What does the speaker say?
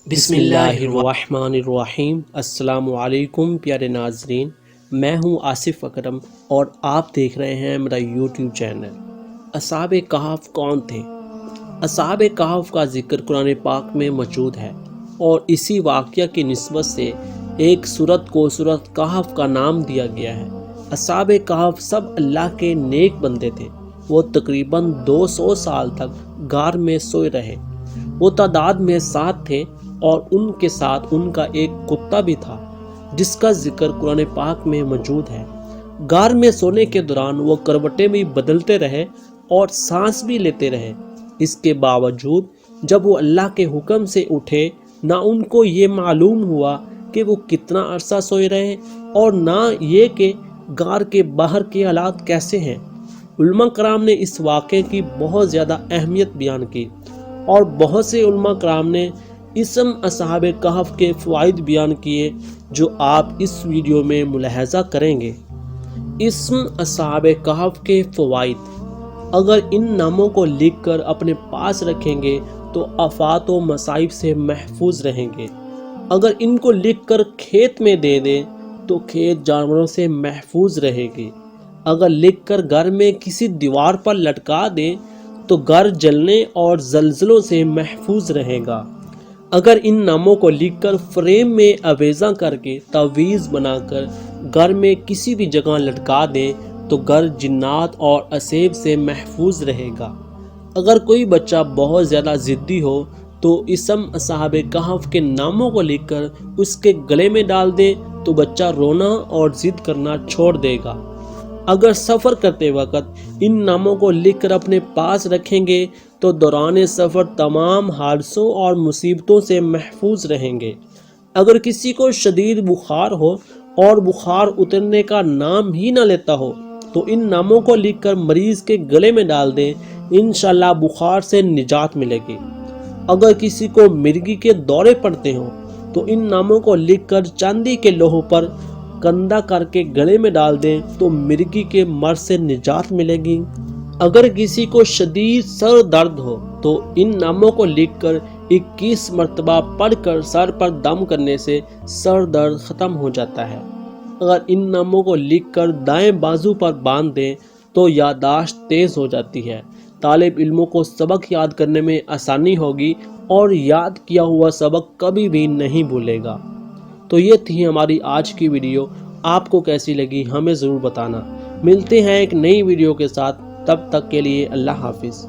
बिस्मिल्लाहिर्रहमानिर्रहीम। अस्सलामु अलैकुम प्यारे नाजरीन, मैं हूँ आसिफ अकरम और आप देख रहे हैं मेरा यूट्यूब चैनल। असाबे कहफ कौन थे? असाबे कहफ का जिक्र कुरान पाक में मौजूद है और इसी वाक़या की निस्बत से एक सूरत को सूरत कहफ का नाम दिया गया है। असाबे कहफ सब अल्लाह के नेक बंदे थे। वो तकरीबन 200 साल तक गार में सोए रहे। वो तदाद में 7 थे और उनके साथ उनका एक कुत्ता भी था जिसका जिक्र कुरान पाक में मौजूद है। गार में सोने के दौरान वो करवटें भी बदलते रहे और सांस भी लेते रहे। इसके बावजूद जब वो अल्लाह के हुक्म से उठे, ना उनको ये मालूम हुआ कि वो कितना अरसा सोए रहे और ना ये कि गार के बाहर के हालात कैसे हैं। उलमा कराम ने इस वाक़े की बहुत ज़्यादा अहमियत बयान की और बहुत से उलमा कराम ने इसम असहाबे कहफ के फ़वाइद बयान किए जो आप इस वीडियो में मुलाहजा करेंगे। इसम असहाबे कहफ के फ़वाइद: अगर इन नामों को लिख कर अपने पास रखेंगे तो आफात व मसाइब से महफूज रहेंगे। अगर इनको लिख कर खेत में दे दें तो खेत जानवरों से महफूज रहेगी। अगर लिख कर घर में किसी दीवार पर लटका दें तो घर जलने और जल्जलों से महफूज रहेगा। अगर इन नामों को लिखकर फ्रेम में अवेजा करके तवेज बनाकर घर में किसी भी जगह लटका दें तो घर जिन्नात और असेब से महफूज रहेगा। अगर कोई बच्चा बहुत ज़्यादा ज़िद्दी हो तो इसम असहाबे कहफ के नामों को लिखकर उसके गले में डाल दें तो बच्चा रोना और ज़िद करना छोड़ देगा। अगर सफ़र करते वक्त इन नामों को लिखकर अपने पास रखेंगे तो दौरान सफ़र तमाम हादसों और मुसीबतों से महफूज रहेंगे। अगर किसी को शदीद बुखार हो और बुखार उतरने का नाम ही ना लेता हो तो इन नामों को लिखकर मरीज़ के गले में डाल दें, इंशाल्लाह बुखार से निजात मिलेगी। अगर किसी को मिर्गी के दौरे पड़ते हों तो इन नामों को लिखकर चांदी के लोहों पर कंधा करके गले में डाल दें तो मिर्गी के मर्ज से निजात मिलेगी। अगर किसी को शदीद सर दर्द हो तो इन नामों को लिखकर 21 मरतबा पढ़कर सर पर दम करने से सर दर्द ख़त्म हो जाता है। अगर इन नामों को लिखकर दाएं बाजू पर बांध दें तो यादाश्त तेज़ हो जाती है। तालिब इल्मों को सबक याद करने में आसानी होगी और याद किया हुआ सबक कभी भी नहीं भूलेगा। तो ये थी हमारी आज की वीडियो। आपको कैसी लगी हमें ज़रूर बताना। मिलते हैं एक नई वीडियो के साथ, तब तक के लिए अल्लाह हाफिज़।